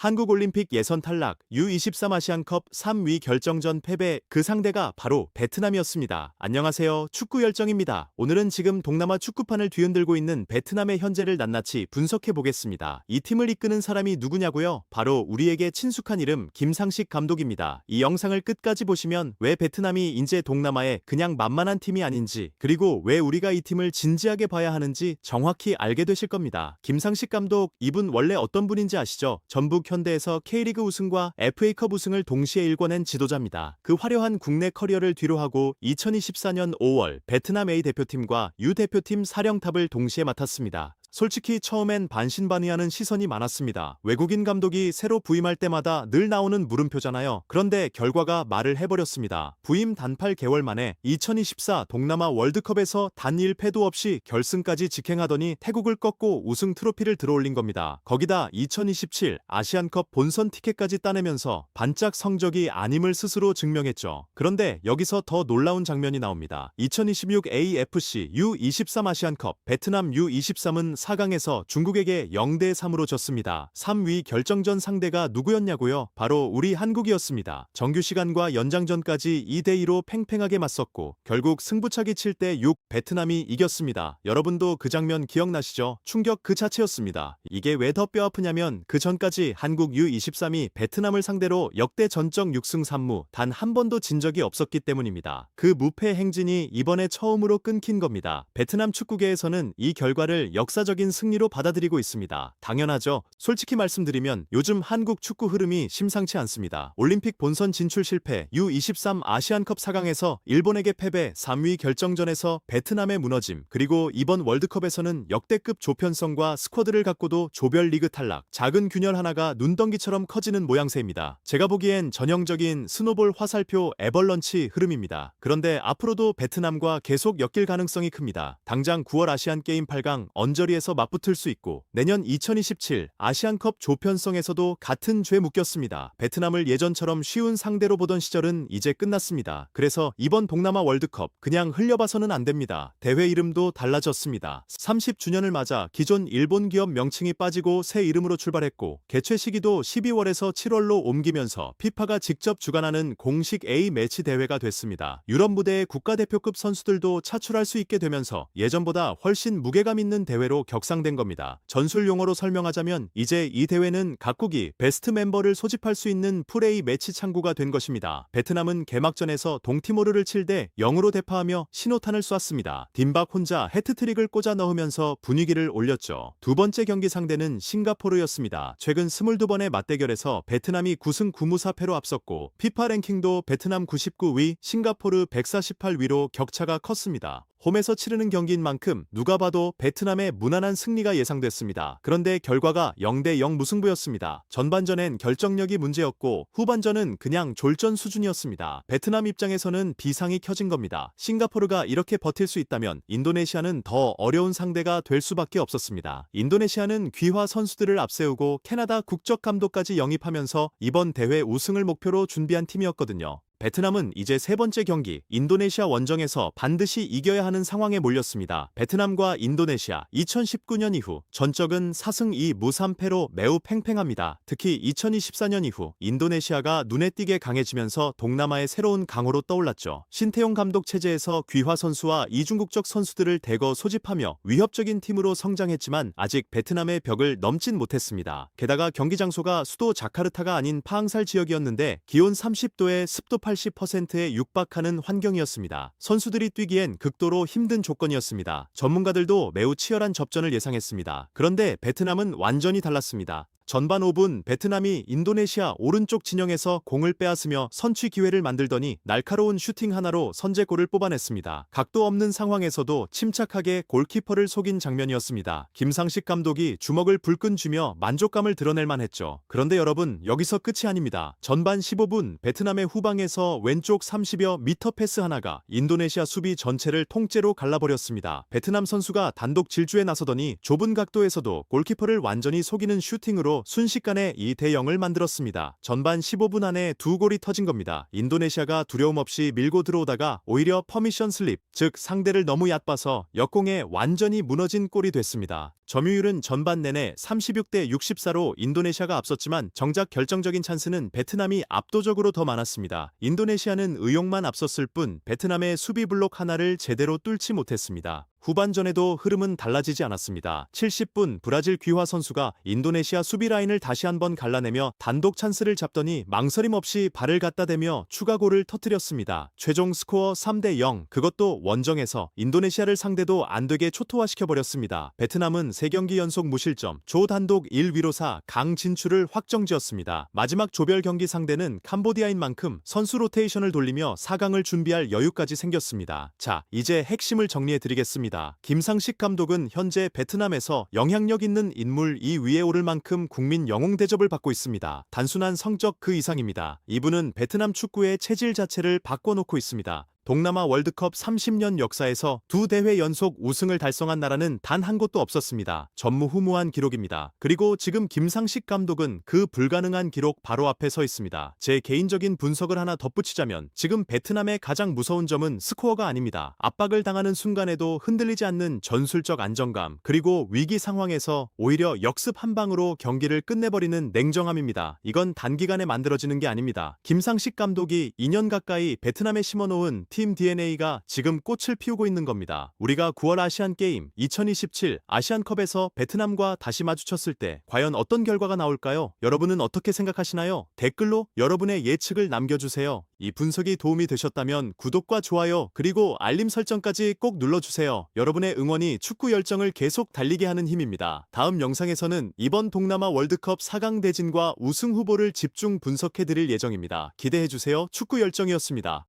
한국올림픽 예선 탈락, U23 아시안컵 3위 결정전 패배, 그 상대가 바로 베트남이었습니다. 안녕하세요, 축구열정입니다. 오늘은 지금 동남아 축구판을 뒤흔들고 있는 베트남의 현재를 낱낱이 분석해보겠습니다. 이 팀을 이끄는 사람이 누구냐고요? 바로 우리에게 친숙한 이름 김상식 감독입니다. 이 영상을 끝까지 보시면 왜 베트남이 이제 동남아의 그냥 만만한 팀이 아닌지, 그리고 왜 우리가 이 팀을 진지하게 봐야 하는지 정확히 알게 되실 겁니다. 김상식 감독, 이분 원래 어떤 분인지 아시죠? 전북 현대에서 K리그 우승과 FA컵 우승을 동시에 일궈낸 지도자입니다. 그 화려한 국내 커리어를 뒤로하고 2024년 5월 베트남 A 대표팀과 U 대표팀 사령탑을 동시에 맡았습니다. 솔직히 처음엔 반신반의하는 시선이 많았습니다. 외국인 감독이 새로 부임할 때마다 늘 나오는 물음표잖아요. 그런데 결과가 말을 해버렸습니다. 부임 단 8개월 만에 2024 동남아 월드컵에서 단 1패도 없이 결승까지 직행하더니 태국을 꺾고 우승 트로피를 들어올린 겁니다. 거기다 2027 아시안컵 본선 티켓까지 따내면서 반짝 성적이 아님을 스스로 증명했죠. 그런데 여기서 더 놀라운 장면이 나옵니다. 2026 AFC U23 아시안컵 베트남 U23은 4강에서 중국에게 0대3으로 졌습니다. 3위 결정전 상대가 누구였냐고요? 바로 우리 한국이었습니다. 정규시간과 연장전까지 2대2로 팽팽하게 맞섰고 결국 승부차기 7대6 베트남이 이겼습니다. 여러분도 그 장면 기억나시죠? 충격 그 자체였습니다. 이게 왜 더 뼈아프냐면 그 전까지 한국 U23이 베트남을 상대로 역대 전적 6승 3무 단 한 번도 진 적이 없었기 때문입니다. 그 무패 행진이 이번에 처음으로 끊긴 겁니다. 베트남 축구계에서는 이 결과를 역사적인 승리로 받아들이고 있습니다. 당연하죠. 솔직히 말씀드리면 요즘 한국 축구 흐름이 심상치 않습니다. 올림픽 본선 진출 실패, U23 아시안컵 4강에서 일본에게 패배, 3위 결정전에서 베트남에 무너짐, 그리고 이번 월드컵에서는 역대급 조편성과 스쿼드를 갖고도 조별리그 탈락, 작은 균열 하나가 눈덩이처럼 커지는 모양새입니다. 제가 보기엔 전형적인 스노볼 화살표 애벌런치 흐름입니다. 그런데 앞으로도 베트남과 계속 엮일 가능성이 큽니다. 당장 9월 아시안게임 8강 언저리에서 맞붙을 수 있고 내년 2027 아시안컵 조편성에서도 같은 죄 묶였습니다. 베트남을 예전처럼 쉬운 상대로 보던 시절은 이제 끝났습니다. 그래서 이번 동남아 월드컵 그냥 흘려봐서는 안 됩니다. 대회 이름도 달라졌습니다. 30주년을 맞아 기존 일본 기업 명칭이 빠지고 새 이름으로 출발했고 개최 시기도 12월에서 7월로 옮기면서 피파가 직접 주관하는 공식 A 매치 대회가 됐습니다. 유럽 무대의 국가대표급 선수들도 차출할 수 있게 되면서 예전보다 훨씬 무게감 있는 대회로 격상된 겁니다. 전술 용어로 설명하자면 이제 이 대회는 각국이 베스트 멤버를 소집할 수 있는 풀A 매치 창구가 된 것입니다. 베트남은 개막전에서 동티모르를 7대 0으로 대파하며 신호탄을 쐈습니다. 딘박 혼자 해트트릭을 꽂아 넣으면서 분위기를 올렸죠. 두 번째 경기 상대는 싱가포르였습니다. 최근 22번의 맞대결에서 베트남이 9승 9무 4패로 앞섰고 피파 랭킹도 베트남 99위, 싱가포르 148위로 격차가 컸습니다. 홈에서 치르는 경기인 만큼 누가 봐도 베트남의 무난한 승리가 예상됐습니다. 그런데 결과가 0대0 무승부였습니다. 전반전엔 결정력이 문제였고 후반전은 그냥 졸전 수준이었습니다. 베트남 입장에서는 비상이 켜진 겁니다. 싱가포르가 이렇게 버틸 수 있다면 인도네시아는 더 어려운 상대가 될 수밖에 없었습니다. 인도네시아는 귀화 선수들을 앞세우고 캐나다 국적감독까지 영입하면서 이번 대회 우승을 목표로 준비한 팀이었거든요. 베트남은 이제 세 번째 경기 인도네시아 원정에서 반드시 이겨야 하는 상황에 몰렸습니다. 베트남과 인도네시아 2019년 이후 전적은 4승 2무 3패로 매우 팽팽합니다. 특히 2024년 이후 인도네시아가 눈에 띄게 강해지면서 동남아의 새로운 강호로 떠올랐죠. 신태용 감독 체제에서 귀화 선수와 이중국적 선수들을 대거 소집하며 위협적인 팀으로 성장했지만 아직 베트남의 벽을 넘진 못했습니다. 게다가 경기 장소가 수도 자카르타가 아닌 파항살 지역이었는데 기온 30도에 습도 80%에 육박하는 환경이었습니다. 선수들이 뛰기엔 극도로 힘든 조건이었습니다. 전문가들도 매우 치열한 접전을 예상했습니다. 그런데 베트남은 완전히 달랐습니다. 전반 5분 베트남이 인도네시아 오른쪽 진영에서 공을 빼앗으며 선취 기회를 만들더니 날카로운 슈팅 하나로 선제골을 뽑아냈습니다. 각도 없는 상황에서도 침착하게 골키퍼를 속인 장면이었습니다. 김상식 감독이 주먹을 불끈 쥐며 만족감을 드러낼 만했죠. 그런데 여러분, 여기서 끝이 아닙니다. 전반 15분 베트남의 후방에서 왼쪽 30여 미터 패스 하나가 인도네시아 수비 전체를 통째로 갈라버렸습니다. 베트남 선수가 단독 질주에 나서더니 좁은 각도에서도 골키퍼를 완전히 속이는 슈팅으로 던지면서 순식간에 2대0을 만들었습니다. 전반 15분 안에 두 골이 터진 겁니다. 인도네시아가 두려움 없이 밀고 들어오다가 오히려 퍼미션 슬립, 즉 상대를 너무 얕봐서 역공에 완전히 무너진 골이 됐습니다. 점유율은 전반 내내 36대 64로 인도네시아가 앞섰지만 정작 결정적인 찬스는 베트남이 압도적으로 더 많았습니다. 인도네시아는 의욕만 앞섰을 뿐 베트남의 수비 블록 하나를 제대로 뚫지 못했습니다. 후반전에도 흐름은 달라지지 않았습니다. 70분 브라질 귀화 선수가 인도네시아 수비 라인을 다시 한번 갈라내며 단독 찬스를 잡더니 망설임 없이 발을 갖다 대며 추가골을 터뜨렸습니다. 최종 스코어 3대0, 그것도 원정에서 인도네시아를 상대도 안되게 초토화시켜버렸습니다. 베트남은 3경기 연속 무실점, 조 단독 1위로사 강 진출을 확정지었습니다. 마지막 조별 경기 상대는 캄보디아인 만큼 선수 로테이션을 돌리며 4강을 준비할 여유까지 생겼습니다. 자, 이제 핵심을 정리해드리겠습니다. 김상식 감독은 현재 베트남에서 영향력 있는 인물 2위에 오를 만큼 국민 영웅 대접을 받고 있습니다. 단순한 성적 그 이상입니다. 이분은 베트남 축구의 체질 자체를 바꿔놓고 있습니다. 동남아 월드컵 30년 역사에서 2대회 연속 우승을 달성한 나라는 단 한 곳도 없었습니다. 전무후무한 기록입니다. 그리고 지금 김상식 감독은 그 불가능한 기록 바로 앞에 서 있습니다. 제 개인적인 분석을 하나 덧붙이자면 지금 베트남의 가장 무서운 점은 스코어가 아닙니다. 압박을 당하는 순간에도 흔들리지 않는 전술적 안정감, 그리고 위기 상황에서 오히려 역습 한 방으로 경기를 끝내버리는 냉정함입니다. 이건 단기간에 만들어지는 게 아닙니다. 김상식 감독이 2년 가까이 베트남에 심어놓은 팀 DNA가 지금 꽃을 피우고 있는 겁니다. 우리가 9월 아시안게임, 2027 아시안컵에서 베트남과 다시 마주쳤을 때 과연 어떤 결과가 나올까요? 여러분은 어떻게 생각하시나요? 댓글로 여러분의 예측을 남겨주세요. 이 분석이 도움이 되셨다면 구독과 좋아요 그리고 알림 설정까지 꼭 눌러주세요. 여러분의 응원이 축구 열정을 계속 달리게 하는 힘입니다. 다음 영상에서는 이번 동남아 월드컵 4강 대진과 우승 후보를 집중 분석해드릴 예정입니다. 기대해주세요. 축구 열정이었습니다.